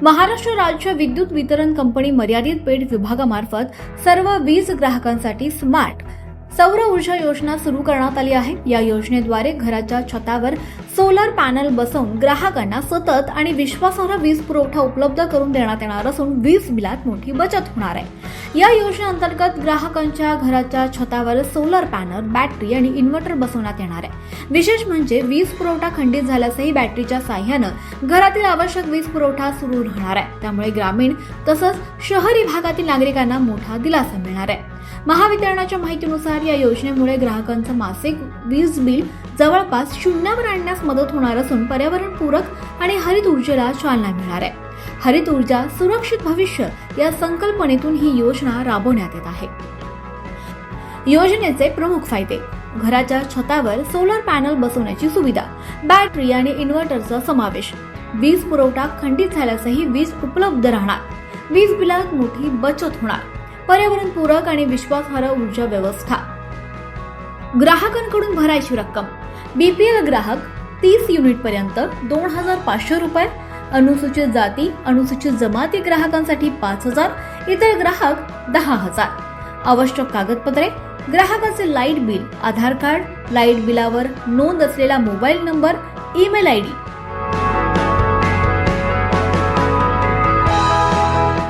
महाराष्ट्र राज्य विद्युत वितरण कंपनी मर्यादित पेठ विभागामार्फत सर्व वीज ग्राहकांसाठी स्मार्ट सौर ऊर्जा योजना सुरू करण्यात आली आहे। या योजनेद्वारे घराच्या छतावर सोलर पॅनल बसवून ग्राहकांना सतत आणि विश्वासार्ह वीज पुरवठा उपलब्ध करून देण्यात येणार असून वीज बिलात मोठी बचत होणार आहे। या योजनेअंतर्गत ग्राहकांच्या घराच्या छतावर सोलर पॅनल, बॅटरी आणि इन्व्हर्टर बसवण्यात येणार आहे। विशेष म्हणजे वीज पुरवठा खंडित झाल्यासही बॅटरीच्या साहाय्याने घरातील आवश्यक वीज पुरवठा सुरू राहणार आहे। त्यामुळे ग्रामीण तसंच शहरी भागातील नागरिकांना मोठा दिलासा मिळणार आहे। महावितरणाच्या माहितीनुसार या योजनेमुळे ग्राहकांचं मासिक वीज बिल जवळपास शून्यावर आणण्यास मदत होणार असून पर्यावरणपूरक आणि हरित ऊर्जेला चालना मिळणार आहे। हरित ऊर्जा सुरक्षित भविष्य या संकल्पनेतून ही योजना राबवण्यात येत आहे। योजनेचे प्रमुख फायदे: घराच्या छतावर सोलर पॅनल बसवण्याची सुविधा, बॅटरी आणि इन्व्हर्टरचा समावेश, वीज पुरवठा खंडित झाल्यासही वीज उपलब्ध राहणार, वीज बिलात मोठी बचत होणार, पर्यावरणपूरक आणि विश्वासार्ह ऊर्जा व्यवस्था। ग्राहकांकडून भरायची रक्कम: बीपीएल ग्राहक 30 युनिट पर्यंत 2500 रुपये, अनुसूचित जाती अनुसूचित जमाती ग्राहकांसाठी 5000, इतर ग्राहक 10000। आवश्यक कागदपत्रे: ग्राहकाचे लाईट बिल, आधार कार्ड, लाईट बिलावर नोंद असलेला मोबाईल नंबर, ईमेल आयडी।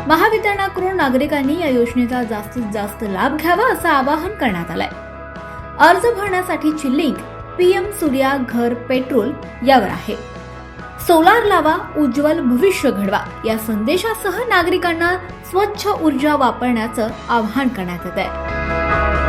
महावितरणाकडून नागरिकांनी या योजनेचा जास्तीत जास्त लाभ घ्यावा असं आवाहन करण्यात आलंय। अर्ज भरण्यासाठीची लिंक पीएम सूर्या घर पेट्रोल यावर आहे। सोलार लावा, उज्ज्वल भविष्य घडवा या संदेशासह नागरिकांना स्वच्छ ऊर्जा वापरण्याचं आवाहन करण्यात येत आहे।